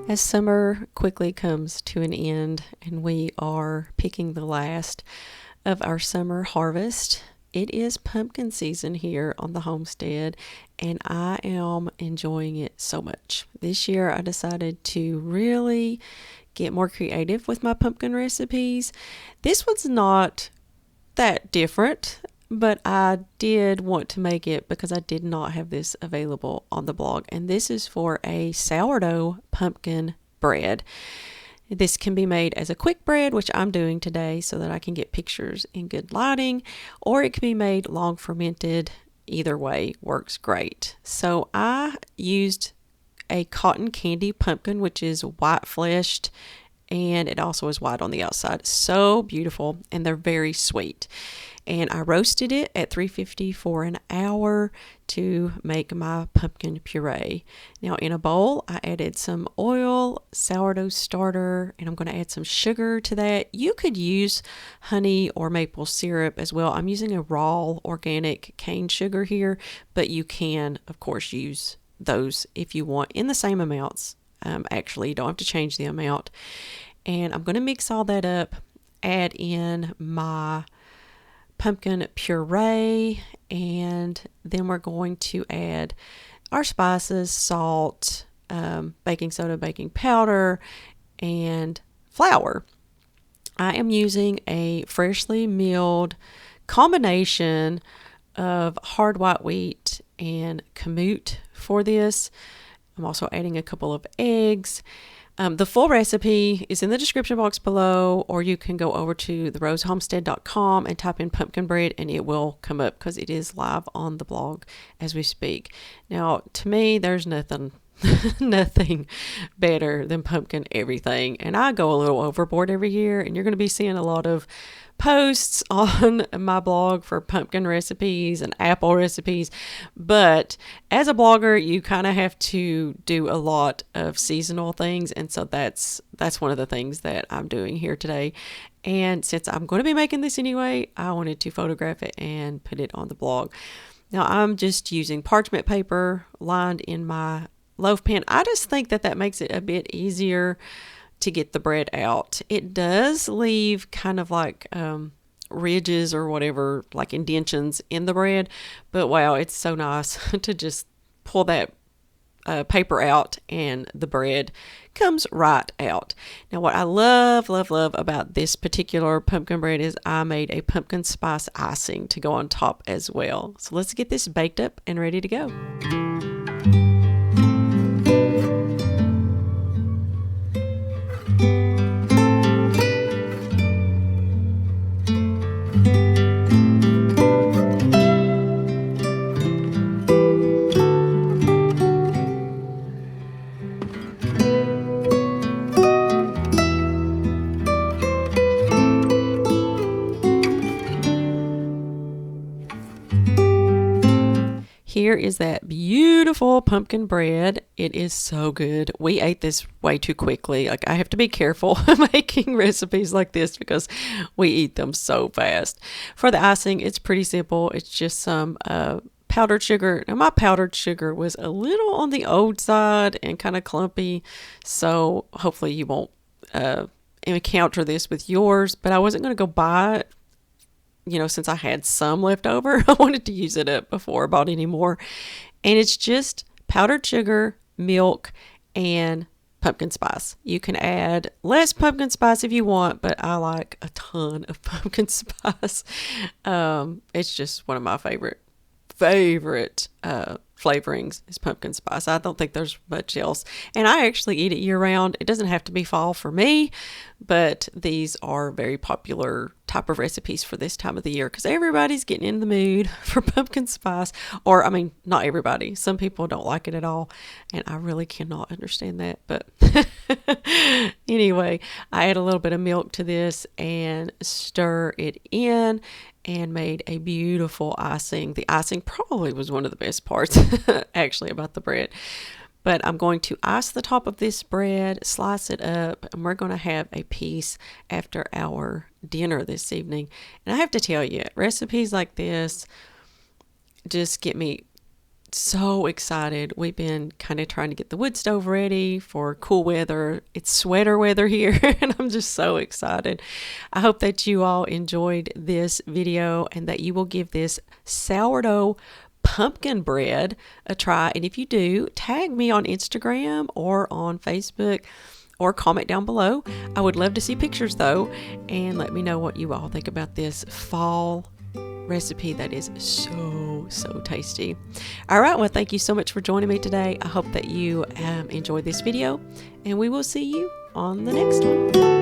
As summer quickly comes to an end and we are picking the last of our summer harvest, it is pumpkin season here on the homestead, and I am enjoying it so much. This year I decided to really get more creative with my pumpkin recipes. This one's not that different, but I did want to make it because I did not have this available on the blog. And this is for a sourdough pumpkin bread. This can be made as a quick bread, which I'm doing today so that I can get pictures in good lighting, or it can be made long fermented. Either way works great. So I used a cotton candy pumpkin, which is white fleshed, and it also is white on the outside. So beautiful, and they're very sweet. And I roasted it at 350 for an hour to make my pumpkin puree. Now in a bowl, I added some oil, sourdough starter, and I'm going to add some sugar to that. You could use honey or maple syrup as well. I'm using a raw organic cane sugar here, but you can, of course, use those if you want in the same amounts. Actually, you don't have to change the amount. And I'm going to mix all that up, add in my pumpkin puree, and then we're going to add our spices, salt, baking soda, baking powder, and flour. I am using a freshly milled combination of hard white wheat and kamut for this. I'm also adding a couple of eggs. The full recipe is in the description box below, or you can go over to therosehomestead.com and type in pumpkin bread and it will come up because it is live on the blog as we speak. Now, to me, there's nothing better than pumpkin everything. And I go a little overboard every year, and you're going to be seeing a lot of posts on my blog for pumpkin recipes and apple recipes. But as a blogger, you kind of have to do a lot of seasonal things. And so that's one of the things that I'm doing here today. And since I'm going to be making this anyway, I wanted to photograph it and put it on the blog. Now I'm just using parchment paper lined in my loaf pan. I just think that makes it a bit easier to get the bread out. It does leave kind of like ridges or whatever, like indentions in the bread, but wow, it's so nice to just pull that paper out and the bread comes right out. Now what I love about this particular pumpkin bread is I made a pumpkin spice icing to go on top as well. So let's get this baked up and ready to go. Here is that beautiful pumpkin bread. It is so good. We ate this way too quickly. Like, I have to be careful making recipes like this because we eat them so fast. For the icing, it's pretty simple. It's just some powdered sugar. Now, my powdered sugar was a little on the old side and kind of clumpy, so hopefully you won't encounter this with yours, but I wasn't going to go buy it. Since I had some left over, I wanted to use it up before I bought any more. And it's just powdered sugar, milk, and pumpkin spice. You can add less pumpkin spice if you want, but I like a ton of pumpkin spice. It's just one of my favorite flavorings is pumpkin spice. I don't think there's much else. And I actually eat it year round. It doesn't have to be fall for me, but these are very popular type of recipes for this time of the year because everybody's getting in the mood for pumpkin spice. Or, I mean, not everybody. Some people don't like it at all, and I really cannot understand that. But anyway, I add a little bit of milk to this and stir it in and made a beautiful icing. The icing probably was one of the best parts actually about the bread. But I'm going to ice the top of this bread, slice it up, and we're going to have a piece after our dinner this evening. And I have to tell you, recipes like this just get me so excited. We've been kind of trying to get the wood stove ready for cool weather. It's sweater weather here, and I'm just so excited. I hope that you all enjoyed this video and that you will give this sourdough pumpkin bread a try. And if you do, tag me on Instagram or on Facebook or comment down below. I would love to see pictures though, and let me know what you all think about this fall recipe that is so tasty. All right, well, thank you so much for joining me today. I hope that you enjoyed this video, and we will see you on the next one.